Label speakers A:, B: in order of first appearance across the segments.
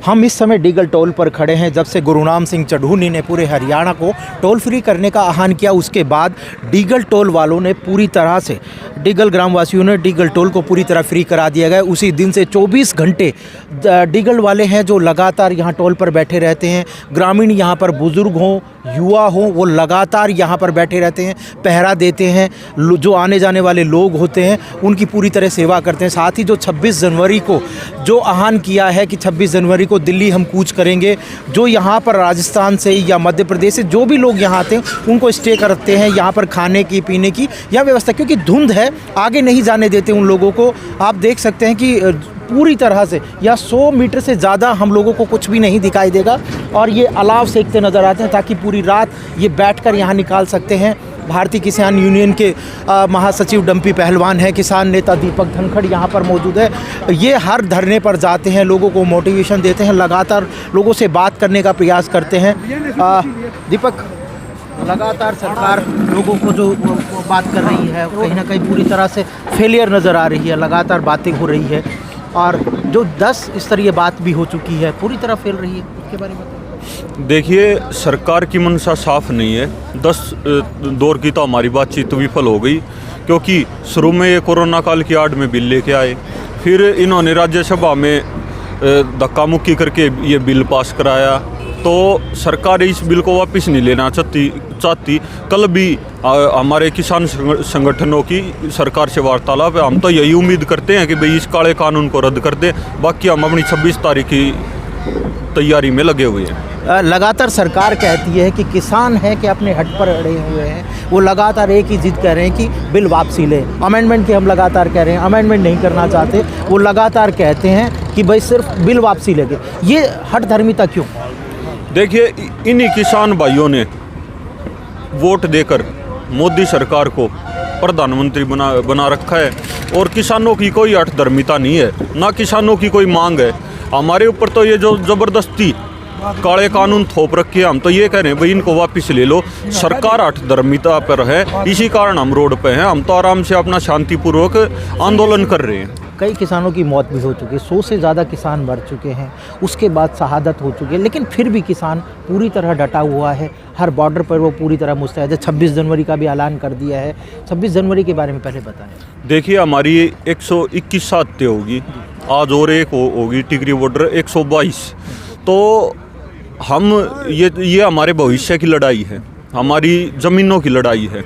A: हम इस समय डीगल टोल पर खड़े हैं। जब से गुरुनाम सिंह चढ़ूनी ने पूरे हरियाणा को टोल फ्री करने का आह्वान किया, उसके बाद डीगल टोल वालों ने पूरी तरह से, डीगल ग्रामवासियों ने डीगल टोल को पूरी तरह फ्री करा दिया गया। उसी दिन से 24 घंटे डीगल वाले हैं जो लगातार यहाँ टोल पर बैठे रहते हैं। ग्रामीण यहाँ पर बुजुर्ग हों, युवा हों, वो लगातार यहाँ पर बैठे रहते हैं, पहरा देते हैं। जो आने जाने वाले लोग होते हैं उनकी पूरी तरह सेवा करते हैं। साथ ही जो 26 जनवरी को जो आह्वान किया है कि 26 जनवरी को दिल्ली हम कूच करेंगे, जो यहाँ पर राजस्थान से या मध्य प्रदेश से जो भी लोग यहाँ आते हैं उनको स्टे करते हैं यहाँ पर खाने की पीने की या व्यवस्था, क्योंकि धुंध है, आगे नहीं जाने देते उन लोगों को। आप देख सकते हैं कि पूरी तरह से या 100 मीटर से ज़्यादा हम लोगों को कुछ भी नहीं दिखाई देगा और ये अलाव सेकते नज़र आते हैं ताकि पूरी रात ये बैठकर यहाँ निकाल सकते हैं। भारतीय किसान यूनियन के महासचिव डंपी पहलवान हैं, किसान नेता दीपक धनखड़ यहाँ पर मौजूद है। ये हर धरने पर जाते हैं, लोगों को मोटिवेशन देते हैं, लगातार लोगों से बात करने का प्रयास करते हैं। दीपक, लगातार सरकार लोगों को जो बात कर रही है कहीं ना कहीं पूरी तरह से फेलियर नज़र आ रही है, लगातार बातें हो रही है और जो 10 स्तरीय बात भी हो चुकी है पूरी तरह फेल रही है, उसके बारे में बताइए।
B: देखिए, सरकार की मंशा साफ नहीं है। 10 दौर की तो हमारी बातचीत विफल हो गई, क्योंकि शुरू में ये कोरोना काल की आड़ में बिल लेके आए, फिर इन्होंने राज्यसभा में धक्का मुक्की करके ये बिल पास कराया, तो सरकार इस बिल को वापस नहीं लेना चाहती। कल भी हमारे किसान संगठनों की सरकार से वार्तालाप है। हम तो यही उम्मीद करते हैं कि भाई इस काले कानून को रद्द कर दें। बाकी हम अपनी 26 तारीख की तैयारी में लगे हुए हैं।
A: लगातार सरकार कहती है कि किसान है कि अपने हट पर अड़े हुए हैं, वो लगातार एक ही जिद कर रहे हैं कि बिल वापसी लें। अमेंडमेंट की हम लगातार कह रहे हैं, अमेंडमेंट नहीं करना चाहते। वो लगातार कहते हैं कि भाई सिर्फ बिल वापसी लेंगे। ये हट धर्मिता क्यों?
B: देखिए, इन्हीं किसान भाइयों ने वोट देकर मोदी सरकार को प्रधानमंत्री बना रखा है और किसानों की कोई हठधर्मिता नहीं है, ना किसानों की कोई मांग है। हमारे ऊपर तो ये जो ज़बरदस्ती काले कानून थोप रखे हैं, हम तो ये कह रहे हैं भाई इनको वापस ले लो। सरकार हठधर्मिता पर है, इसी कारण हम रोड पे हैं। हम तो आराम से अपना शांतिपूर्वक आंदोलन कर रहे हैं।
A: कई किसानों की मौत भी हो चुकी है, 100 से ज़्यादा किसान मर चुके हैं, उसके बाद शहादत हो चुकी है, लेकिन फिर भी किसान पूरी तरह डटा हुआ है। हर बॉर्डर पर वो पूरी तरह मुस्तैद है। 26 जनवरी का भी ऐलान कर दिया है। 26 जनवरी के बारे में पहले बताएं।
B: देखिए, हमारी 121 साथें होगी आज और एक होगी टिकरी बॉर्डर 122। तो हम ये हमारे भविष्य की लड़ाई है, हमारी ज़मीनों की लड़ाई है,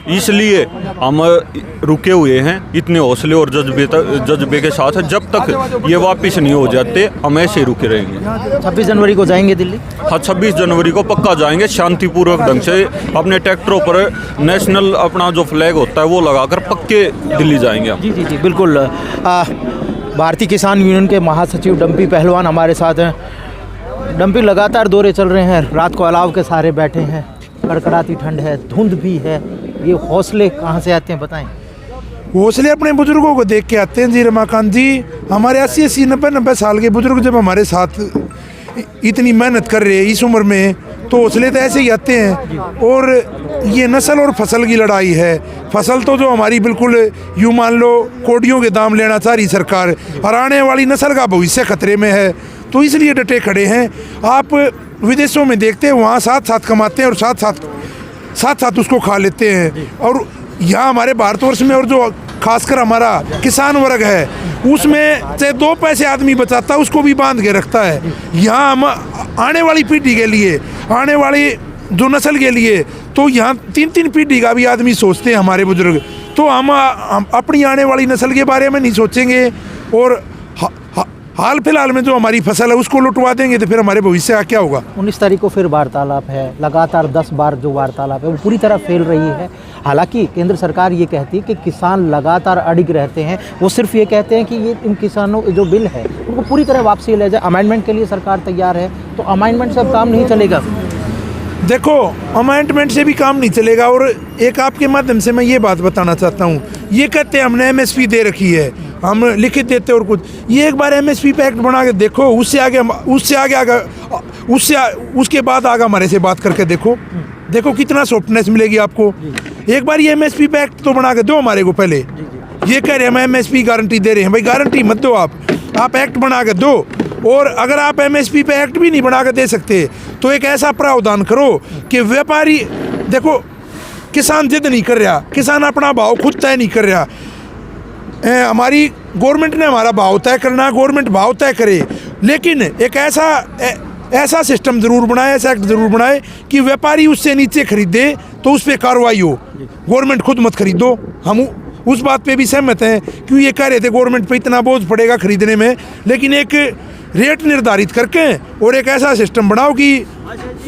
B: इसलिए हम रुके हुए हैं इतने हौसले और जज्बे के साथ। जब तक ये वापस नहीं हो जाते हम ऐसे ही रुके रहेंगे।
A: 26 जनवरी को जाएंगे दिल्ली?
B: हाँ, 26 जनवरी को पक्का जाएंगे, शांतिपूर्वक ढंग से अपने ट्रैक्टरों पर नेशनल अपना जो फ्लैग होता है वो लगाकर पक्के दिल्ली जाएंगे हम।
A: जी बिल्कुल। भारतीय किसान यूनियन के महासचिव डंपी पहलवान हमारे साथ हैं। डंपी, लगातार दौरे चल रहे हैं, रात को अलाव के सहारे बैठे हैं, कड़कड़ाती ठंड है, धुंध भी है, ये हौसले कहाँ से आते हैं बताएं?
C: हौसले अपने बुजुर्गों को देख के आते हैं जी। रमाकांत जी, हमारे 80-80, 90-90 साल के बुजुर्ग जब हमारे साथ इतनी मेहनत कर रहे हैं इस उम्र में, तो हौसले तो ऐसे ही आते हैं। और ये नस्ल और फसल की लड़ाई है। फसल तो जो हमारी बिल्कुल यूँ मान लो कोडियों के दाम लेना चाह रही सरकार, और आने वाली नस्ल का भविष्य खतरे में है, तो इसलिए डटे खड़े हैं। आप विदेशों में देखते हैं, वहाँ साथ साथ कमाते हैं और साथ साथ उसको खा लेते हैं। और यहाँ हमारे भारतवर्ष में, और जो खासकर हमारा किसान वर्ग है, उसमें चाहे 2 पैसे आदमी बचाता है उसको भी बांध के रखता है। यहाँ हम आने वाली पीढ़ी के लिए, आने वाली जो नस्ल के लिए, तो यहाँ 3-3 पीढ़ी का भी आदमी सोचते हैं हमारे बुजुर्ग। तो हम अपनी आने वाली नस्ल के बारे में नहीं सोचेंगे और हाल फिलहाल में जो हमारी फसल है उसको लुटवा देंगे, तो फिर हमारे भविष्य का क्या होगा?
A: 19 तारीख को फिर वार्तालाप है। लगातार 10 बार जो वार्तालाप है वो पूरी तरह फेल रही है। हालांकि केंद्र सरकार ये कहती है कि किसान लगातार अड़िग रहते हैं। वो सिर्फ ये कहते हैं कि ये इन किसानों जो बिल है उनको पूरी तरह वापसी ले जाए। अमेंडमेंट के लिए सरकार तैयार है, तो अमेंडमेंट से अब काम नहीं चलेगा।
C: देखो, अमेंडमेंट से भी काम नहीं चलेगा। और एक आपके माध्यम से मैं ये बात बताना चाहता हूँ, ये कहते हैं हमने MSP दे रखी है, हम लिखित देते और कुछ। ये एक बार MSP पे एक्ट बना के देखो, उसके बाद आगे हमारे से बात करके देखो कितना सॉफ्टनेस मिलेगी आपको। एक बार ये MSP पे एक्ट तो बना के दो हमारे को पहले। ये कह रहे हैं हम MSP गारंटी दे रहे हैं, भाई गारंटी मत दो, आप एक्ट बना के दो और अगर आप एमएसपी पे एक्ट भी नहीं बना के दे सकते तो एक ऐसा प्रावधान करो कि व्यापारी, देखो किसान जिद नहीं कर रहा, किसान अपना भाव खुद तय नहीं कर रहा, हमारी गवर्नमेंट ने हमारा भाव तय करना, गवर्नमेंट भाव तय करे, लेकिन एक ऐसा सिस्टम ज़रूर बनाए, ऐसा एक्ट ज़रूर बनाए कि व्यापारी उससे नीचे खरीदे तो उस पर कार्रवाई हो, गवर्नमेंट खुद मत खरीदो। हम उस बात पे भी सहमत हैं, क्यों ये कह रहे थे गवर्नमेंट पे इतना बोझ पड़ेगा खरीदने में, लेकिन एक रेट निर्धारित करके और एक ऐसा सिस्टम बनाओ कि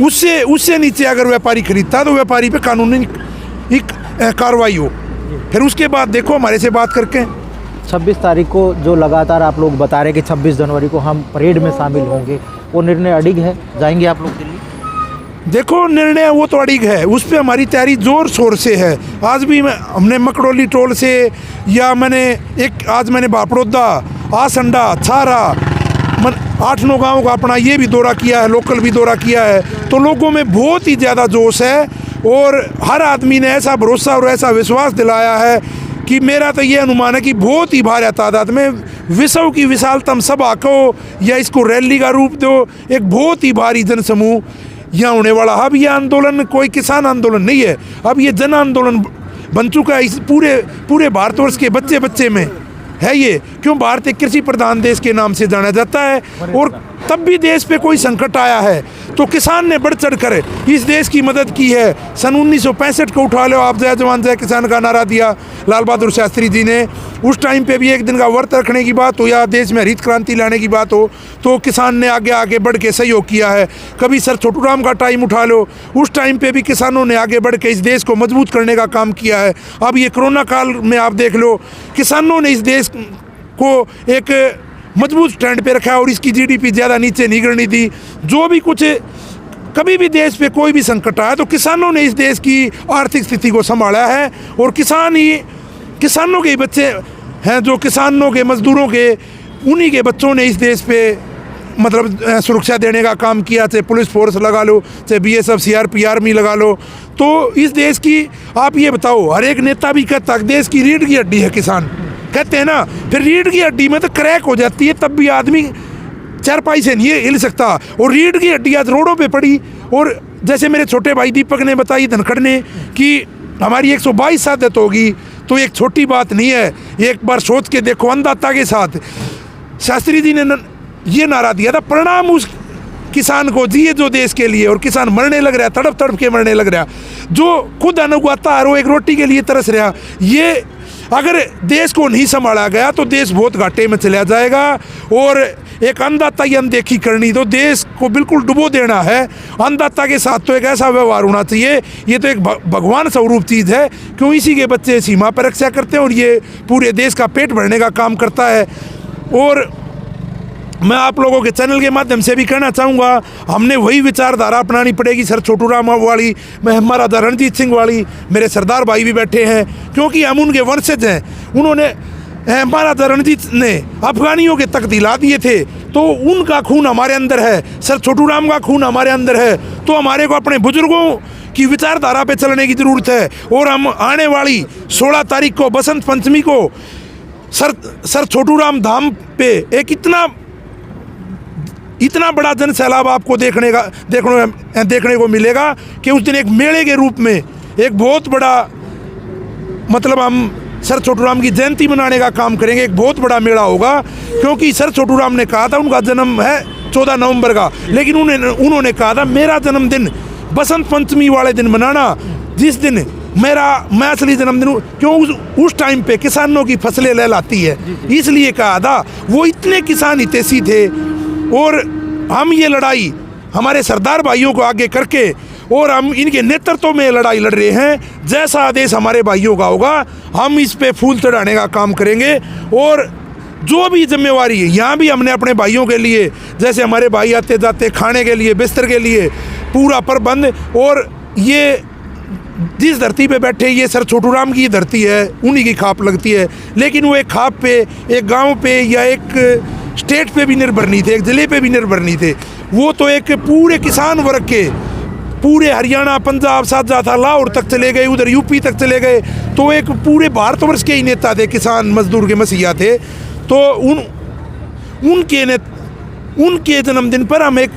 C: उससे नीचे अगर व्यापारी खरीदता तो व्यापारी पे कानूनी कार्रवाई हो। फिर उसके बाद देखो हमारे से बात करके
A: 26 तारीख को जो लगातार आप लोग बता रहे कि 26 जनवरी को हम परेड में शामिल होंगे, वो निर्णय अडिग है, जाएंगे आप लोग दिल्ली?
C: देखो निर्णय वो तो अड़िग है, उस पर हमारी तैयारी जोर शोर से है। आज भी हमने मकड़ोली टोल से या आज मैंने बापड़ौदा, आसंडा, छारा 8-9 गाँव का अपना ये भी दौरा किया है, लोकल भी दौरा किया है, तो लोगों में बहुत ही ज़्यादा जोश है और हर आदमी ने ऐसा भरोसा और ऐसा विश्वास दिलाया है कि मेरा तो ये अनुमान है कि बहुत ही भारी तादाद में विश्व की विशालतम सभा को या इसको रैली का रूप दो, एक बहुत ही भारी जनसमूह यहाँ होने वाला। अब ये आंदोलन कोई किसान आंदोलन नहीं है, अब ये जन आंदोलन बन चुका है। इस पूरे भारतवर्ष के बच्चे बच्चे में है ये, क्यों भारत एक कृषि प्रधान देश के नाम से जाना जाता है, और तब भी देश पे कोई संकट आया है तो किसान ने बढ़ चढ़ कर इस देश की मदद की है। सन 1965 को उठा लो आप, जय जवान जय किसान का नारा दिया लाल बहादुर शास्त्री जी ने। उस टाइम पे भी एक दिन का व्रत रखने की बात हो या देश में हरित क्रांति लाने की बात हो तो किसान ने आगे आगे बढ़ के सहयोग किया है। कभी सर छोटू राम का टाइम उठा लो, उस टाइम पे भी किसानों ने आगे बढ़ के इस देश को मजबूत करने का काम किया है। अब ये कोरोना काल में आप देख लो, किसानों ने इस देश को एक मजबूत स्टैंड पे रखा है और इसकी जीडीपी ज़्यादा नीचे नहीं गिरनी दी। जो भी कुछ कभी भी देश पे कोई भी संकट आया तो किसानों ने इस देश की आर्थिक स्थिति को संभाला है, और किसानों के ही बच्चे हैं, जो किसानों के मजदूरों के उन्हीं के बच्चों ने इस देश पे मतलब सुरक्षा देने का काम किया, चाहे पुलिस फोर्स लगा लो, चाहे बीएसएफ सीआरपी आर्मी लगा लो। तो इस देश की आप ये बताओ, हर एक नेता भी कहता है देश की रीढ़ की हड्डी है किसान, कहते हैं ना, फिर रीढ़ की हड्डी में तो क्रैक हो जाती है, तब भी आदमी चारपाई से नहीं हिल सकता, और रीढ़ की हड्डी आज रोडों पे पड़ी। और जैसे मेरे छोटे भाई दीपक ने बताई धनखड़ ने कि हमारी 122 शहादत होगी, तो एक छोटी बात नहीं है। एक बार सोच के देखो, अन्नदाता के साथ शास्त्री जी ने ये नारा दिया था, प्रणाम उस किसान को जिए जो देश के लिए, और किसान मरने लग रहा है, तड़प तड़प के मरने लग रहा, जो खुद अन्न उगाता है वो एक रोटी के लिए तरस रहा। ये अगर देश को नहीं संभाला गया तो देश बहुत घाटे में चला जाएगा, और एक अन्नदाता की अनदेखी करनी तो देश को बिल्कुल डुबो देना है। अन्नदाता के साथ तो एक ऐसा व्यवहार होना चाहिए, ये तो एक भगवान स्वरूप चीज़ है, क्यों इसी के बच्चे सीमा पर रक्षा करते हैं और ये पूरे देश का पेट भरने का काम करता है। और मैं आप लोगों के चैनल के माध्यम से भी कहना चाहूँगा, हमने वही विचारधारा अपनानी पड़ेगी सर छोटू राम वाली, महाराजा रणजीत सिंह वाली। मेरे सरदार भाई भी बैठे हैं, क्योंकि हम उनके वंशज हैं। उन्होंने महाराजा रणजीत ने अफगानियों के तख्त हिला दिए थे, तो उनका खून हमारे अंदर है, सर छोटू राम का खून हमारे अंदर है। तो हमारे को अपने बुजुर्गों की विचारधारा पे चलने की ज़रूरत है। और हम आने वाली 16 तारीख को बसंत पंचमी को सर छोटू राम धाम पे एक इतना बड़ा जन सैलाब आपको देखने को मिलेगा कि उस दिन एक मेले के रूप में एक बहुत बड़ा, मतलब हम सर छोटू राम की जयंती मनाने का काम करेंगे। एक बहुत बड़ा मेला होगा, क्योंकि सर छोटू राम ने कहा था, उनका जन्म है 14 नवंबर का, लेकिन उन्होंने कहा था मेरा जन्मदिन बसंत पंचमी वाले दिन मनाना, जिस दिन मैं असली जन्मदिन, क्यों उस टाइम पे किसानों की फसलें लहलाती है, इसलिए कहा था। वो इतने किसान हितैषी थे, और हम ये लड़ाई हमारे सरदार भाइयों को आगे करके, और हम इनके नेतृत्व में लड़ाई लड़ रहे हैं। जैसा आदेश हमारे भाइयों का होगा, हम इस पे फूल चढ़ाने का काम करेंगे। और जो भी जिम्मेवारी है, यहाँ भी हमने अपने भाइयों के लिए, जैसे हमारे भाई आते जाते खाने के लिए, बिस्तर के लिए पूरा प्रबंध, और ये जिस धरती पे बैठे, ये सर छोटू राम की धरती है, उन्हीं की खाप लगती है, लेकिन वो एक खाप पे, एक गांव पे या एक स्टेट पे भी निर्भर नहीं थे, एक ज़िले पे भी निर्भर नहीं थे। वो तो एक पूरे किसान वर्ग के, पूरे हरियाणा, पंजाब, साझा था, लाहौर तक चले गए, उधर यूपी तक चले गए, तो एक पूरे भारतवर्ष के ही नेता थे, किसान मजदूर के मसीहा थे। तो उनके जन्मदिन पर हम एक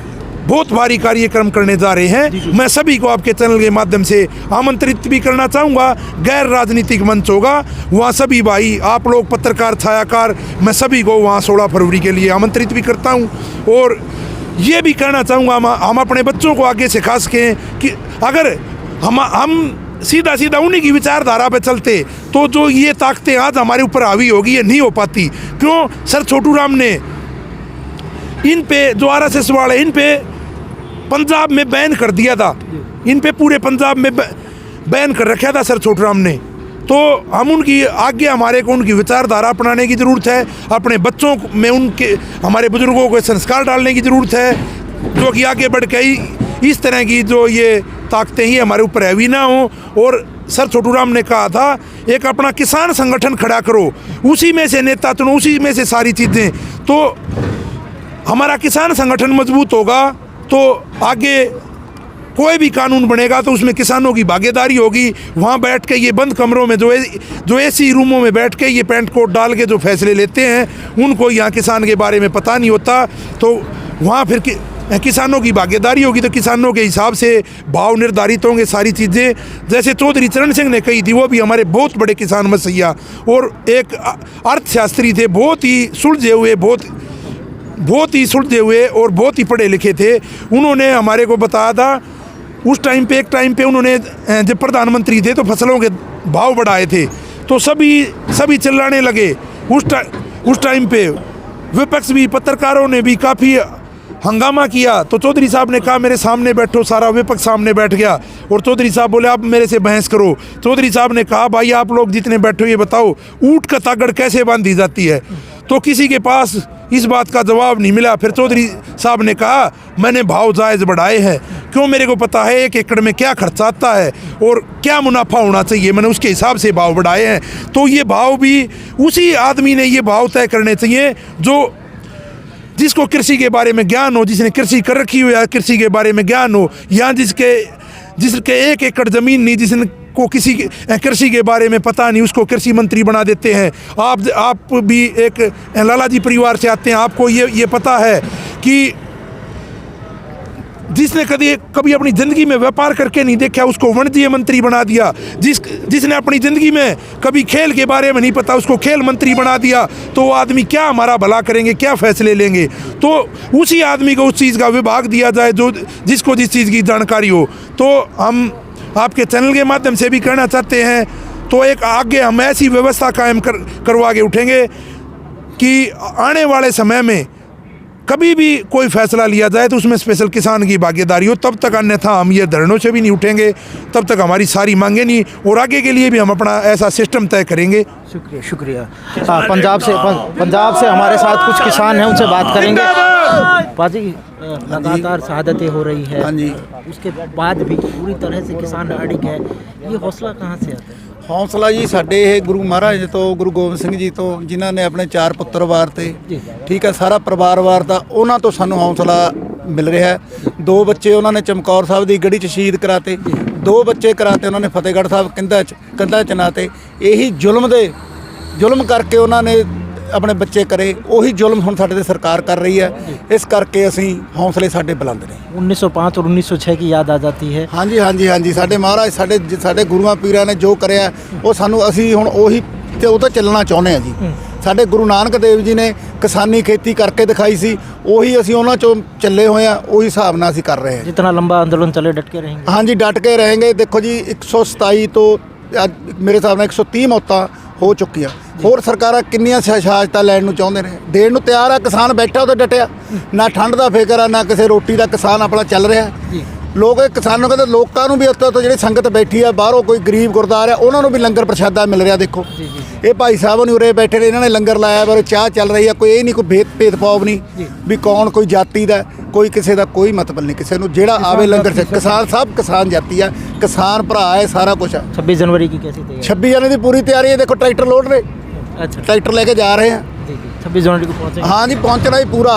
C: बहुत भारी कार्यक्रम करने जा रहे हैं। मैं सभी को आपके चैनल के माध्यम से आमंत्रित भी करना चाहूँगा। गैर राजनीतिक मंच होगा, वहाँ सभी भाई, आप लोग पत्रकार, छायाकार, मैं सभी को वहाँ 16 फरवरी के लिए आमंत्रित भी करता हूँ। और ये भी कहना चाहूँगा, हम अपने बच्चों को आगे सिखा सकें कि अगर हम सीधा सीधा उन्हीं की विचारधारा पे चलते तो जो ये ताकतें आज हमारे ऊपर हावी होगी ये नहीं हो पाती। क्यों? सर छोटू राम ने इन पे जो RSS वाले, इन पे पंजाब में बैन कर दिया था, इन पे पूरे पंजाब में बैन कर रखा था सर छोटू राम ने। तो हम उनकी आगे, हमारे को उनकी विचारधारा अपनाने की ज़रूरत है। अपने बच्चों में उनके, हमारे बुजुर्गों को संस्कार डालने की ज़रूरत है, जो कि आगे बढ़ के इस तरह की जो ये ताकतें ही हमारे ऊपर हैवी ना हो। और सर छोटू राम ने कहा था, एक अपना किसान संगठन खड़ा करो, उसी में से नेता चुनो, उसी में से सारी चीज़ें। तो हमारा किसान संगठन मजबूत होगा तो आगे कोई भी कानून बनेगा तो उसमें किसानों की भागीदारी होगी। वहाँ बैठ के ये बंद कमरों में जो ऐसी रूमों में बैठ के ये पैंट कोट डाल के जो फैसले लेते हैं, उनको यहाँ किसान के बारे में पता नहीं होता। तो वहाँ फिर किसानों की भागीदारी होगी तो किसानों के हिसाब से भाव निर्धारित होंगे, सारी चीज़ें। जैसे चौधरी चरण सिंह ने कही थी, वो भी हमारे बहुत बड़े किसान मसीहा और एक अर्थशास्त्री थे, बहुत ही सुलझे हुए और बहुत ही पढ़े लिखे थे। उन्होंने हमारे को बताया था उस टाइम पे, एक टाइम पे उन्होंने जब प्रधानमंत्री थे तो फसलों के भाव बढ़ाए थे, तो सभी चिल्लाने लगे। उस टाइम पे विपक्ष भी, पत्रकारों ने भी काफ़ी हंगामा किया। तो चौधरी साहब ने कहा मेरे सामने बैठो, सारा विपक्ष सामने बैठ गया और चौधरी साहब बोले आप मेरे से बहस करो। चौधरी साहब ने कहा भाई आप लोग जितने बैठो ये बताओ ऊँट का तागड़ कैसे बांधी जाती है। तो किसी के पास इस बात का जवाब नहीं मिला। फिर चौधरी साहब ने कहा मैंने भाव जायज़ बढ़ाए हैं, क्यों? मेरे को पता है 1 एकड़ में क्या खर्चा आता है और क्या मुनाफा होना चाहिए, मैंने उसके हिसाब से भाव बढ़ाए हैं। तो ये भाव भी उसी आदमी ने ये भाव तय करने चाहिए जिसको कृषि के बारे में ज्ञान हो, जिसने कृषि कर रखी हो या कृषि के बारे में ज्ञान हो, या जिसके 1 एकड़ ज़मीन नहीं, जिसको किसी कृषि के बारे में पता नहीं, उसको कृषि मंत्री बना देते हैं। आप भी एक लाला जी परिवार से आते हैं, आपको ये पता है कि जिसने कभी अपनी ज़िंदगी में व्यापार करके नहीं देखा उसको वाणिज्य मंत्री बना दिया। जिसने अपनी ज़िंदगी में कभी खेल के बारे में नहीं पता उसको खेल मंत्री बना दिया। तो वो आदमी क्या हमारा भला करेंगे, क्या फैसले लेंगे? तो उसी आदमी को उस चीज़ का विभाग दिया जाए जिसको जिस चीज़ की जानकारी हो। तो हम आपके चैनल के माध्यम से भी कहना चाहते हैं, तो एक आगे हम ऐसी व्यवस्था कायम करवा के उठेंगे कि आने वाले समय में कभी भी कोई फैसला लिया जाए तो उसमें स्पेशल किसान की भागीदारी हो। तब तक अन्यथा हम ये धरनों से भी नहीं उठेंगे, तब तक हमारी सारी मांगे नहीं, और आगे के लिए भी हम अपना ऐसा सिस्टम तय करेंगे।
A: शुक्रिया। पंजाब से हमारे साथ कुछ किसान हैं, उनसे बात करेंगे। पाजी, लगातार शहादतें हो रही है, उसके बाद भी पूरी तरह से किसान अड़िग है, ये हौसला कहाँ से आता है?
D: हौसला जी ਸਾਡੇ ਇਹ ਗੁਰੂ ਮਹਾਰਾਜ ਤੋਂ, ਗੁਰੂ ਗੋਬਿੰਦ ਸਿੰਘ ਜੀ ਤੋਂ, ਜਿਨ੍ਹਾਂ ਨੇ ਆਪਣੇ 4 ਪੁੱਤਰ ਵਾਰਤੇ, ਠੀਕ ਹੈ, ਸਾਰਾ ਪਰਿਵਾਰ ਵਾਰਤਾ, ਉਹਨਾਂ ਤੋਂ ਸਾਨੂੰ ਹੌਸਲਾ ਮਿਲ ਰਿਹਾ ਹੈ। 2 ਬੱਚੇ ਉਹਨਾਂ ਨੇ ਚਮਕੌਰ ਸਾਹਿਬ ਦੀ ਗੜੀ 'ਚ ਸ਼ਹੀਦ ਕਰਾਤੇ, 2 ਬੱਚੇ ਕਰਾਤੇ ਉਹਨਾਂ ਨੇ ਫਤਿਹਗੜ੍ਹ ਸਾਹਿਬ ਕੰਧਾਂ 'ਚ ਨਾਤੇ। ਇਹੀ ਜ਼ੁਲਮ ਕਰਕੇ ਉਹਨਾਂ ਨੇ ਆਪਣੇ ਬੱਚੇ करे, ਉਹੀ ਜ਼ੁਲਮ ਹੁਣ ਸਾਡੇ ਤੇ ਸਰਕਾਰ ਕਰ ਰਹੀ ਹੈ। ਇਸ ਕਰਕੇ ਅਸੀਂ ਹੌਸਲੇ ਸਾਡੇ ਬੁਲੰਦ ਨੇ।
A: 1905 और 1906 की याद आ जाती है।
D: ਹਾਂਜੀ ਸਾਡੇ ਮਹਾਰਾਜ, ਸਾਡੇ ਗੁਰੂਆਂ ਪੀਰਾਂ ਨੇ ਜੋ ਕਰਿਆ ਉਹ ਸਾਨੂੰ, ਅਸੀਂ ਹੁਣ ਉਹੀ ਤੇ ਉਹ ਤਾਂ ਚੱਲਣਾ ਚਾਹੁੰਦੇ ਹਾਂ ਜੀ। ਸਾਡੇ ਗੁਰੂ ਨਾਨਕ ਦੇਵ ਜੀ ਨੇ ਕਿਸਾਨੀ ਖੇਤੀ ਕਰਕੇ ਦਿਖਾਈ ਸੀ, ਉਹੀ ਅਸੀਂ ਉਹਨਾਂ ਚੋਂ ਚੱਲੇ ਹੋਏ ਆ, ਉਹੀ ਹਿਸਾਬ ਨਾਲ ਅਸੀਂ ਕਰ ਰਹੇ ਹਾਂ।
A: जितना लंबा आंदोलन चले डट के रहेंगे।
D: ਹਾਂਜੀ ਡਟ ਕੇ रहेंगे। ਦੇਖੋ ਜੀ 127 ਤੋਂ ਅੱਜ ਮੇਰੇ ਹਿਸਾਬ ਨਾਲ 130 ਮੌਤਾਂ ਹੋ ਚੁੱਕੀਆਂ। ਹੋਰ ਸਰਕਾਰਾਂ ਕਿੰਨੀਆਂ ਸ਼ਹਾਦਤਾਂ ਲੈਣ ਨੂੰ ਚਾਹੁੰਦੇ ਨੇ, ਦੇਣ ਨੂੰ ਤਿਆਰ ਆ। ਕਿਸਾਨ ਬੈਠਾ ਉਹਦੇ ਡਟਿਆ, ਨਾ ਠੰਡ ਦਾ ਫਿਕਰ ਆ, ਨਾ ਕਿਸੇ ਰੋਟੀ ਦਾ। ਕਿਸਾਨ ਆਪਣਾ ਚੱਲ ਰਿਹਾ। ਲੋਕ ਇਹ ਕਿਸਾਨਾਂ ਕਹਿੰਦੇ, ਲੋਕਾਂ ਨੂੰ ਵੀ ਉੱਤੋਂ ਤੋਂ ਜਿਹੜੀ ਸੰਗਤ ਬੈਠੀ ਆ ਬਾਹਰੋਂ, ਕੋਈ ਗਰੀਬ ਗੁਰਦਾਰ ਆ, ਉਹਨਾਂ ਨੂੰ ਵੀ ਲੰਗਰ ਪ੍ਰਸ਼ਾਦਾ ਮਿਲ ਰਿਹਾ। ਦੇਖੋ ਇਹ ਭਾਈ ਸਾਹਿਬ ਨੂੰ ਉਰੇ ਬੈਠੇ ਨੇ, ਇਹਨਾਂ ਨੇ ਲੰਗਰ ਲਾਇਆ, ਪਰ ਚਾਹ ਚੱਲ ਰਹੀ ਆ। ਕੋਈ ਇਹ ਨਹੀਂ, ਕੋਈ ਭੇਦਭਾਵ ਨਹੀਂ ਵੀ ਕੌਣ ਕੋਈ ਜਾਤੀ ਦਾ, ਕੋਈ ਕਿਸੇ ਦਾ ਕੋਈ ਮਤਲਬ ਨਹੀਂ ਕਿਸੇ ਨੂੰ। ਜਿਹੜਾ ਆਵੇ ਲੰਗਰ ਚ, ਕਿਸਾਨ ਸਭ ਕਿਸਾਨ ਜਾਤੀ ਆ, ਕਿਸਾਨ ਭਰਾ ਹੈ, ਸਾਰਾ ਕੁਛ ਆ।
A: 26 जनवरी की कैसी तैयारी?
D: 26 जनवरी ਦੀ ਪੂਰੀ ਤਿਆਰੀ ਹੈ। ਦੇਖੋ ਟਰੈਕਟਰ ਲੋਡ ਰਹੇ,
A: अच्छा,
D: ट्रैक्टर लेके जा रहे हैं।
A: 26 जनवरी को पहुँचेंगे।
D: हाँ जी, पहुँचना ही पूरा।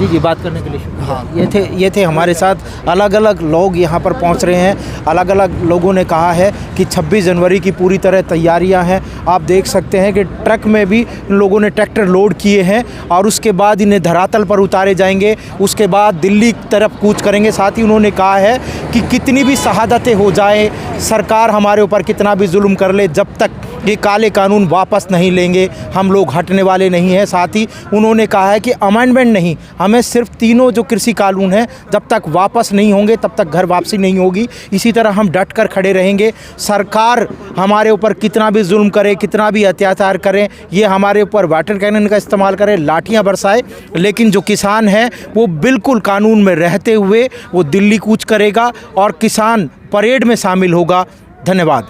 A: जी, बात करने के लिए शुक्रिया। ये थे हमारे साथ अलग अलग लोग यहाँ पर पहुँच रहे हैं। अलग अलग लोगों ने कहा है कि 26 जनवरी की पूरी तरह तैयारियाँ हैं। आप देख सकते हैं कि ट्रक में भी इन लोगों ने ट्रैक्टर लोड किए हैं और उसके बाद इन्हें धरातल पर उतारे जाएंगे। उसके बाद दिल्ली की तरफ कूच करेंगे। साथ ही उन्होंने कहा है कि कितनी भी शहादतें हो जाए, सरकार हमारे ऊपर कितना भी जुल्म कर ले, जब तक ये काले कानून वापस नहीं लेंगे हम लोग हटने वाले नहीं हैं। साथ ही उन्होंने कहा है कि अमेंडमेंट नहीं, हमें सिर्फ तीनों जो कृषि कानून हैं जब तक वापस नहीं होंगे तब तक घर वापसी नहीं होगी। इसी तरह हम डट कर खड़े रहेंगे। सरकार हमारे ऊपर कितना भी जुल्म करे, कितना भी अत्याचार करें, ये हमारे ऊपर वाटर कैनन का इस्तेमाल करे, लाठियाँ बरसाए, लेकिन जो किसान है वो बिल्कुल कानून में रहते हुए वो दिल्ली कूच करेगा और किसान परेड में शामिल होगा। धन्यवाद।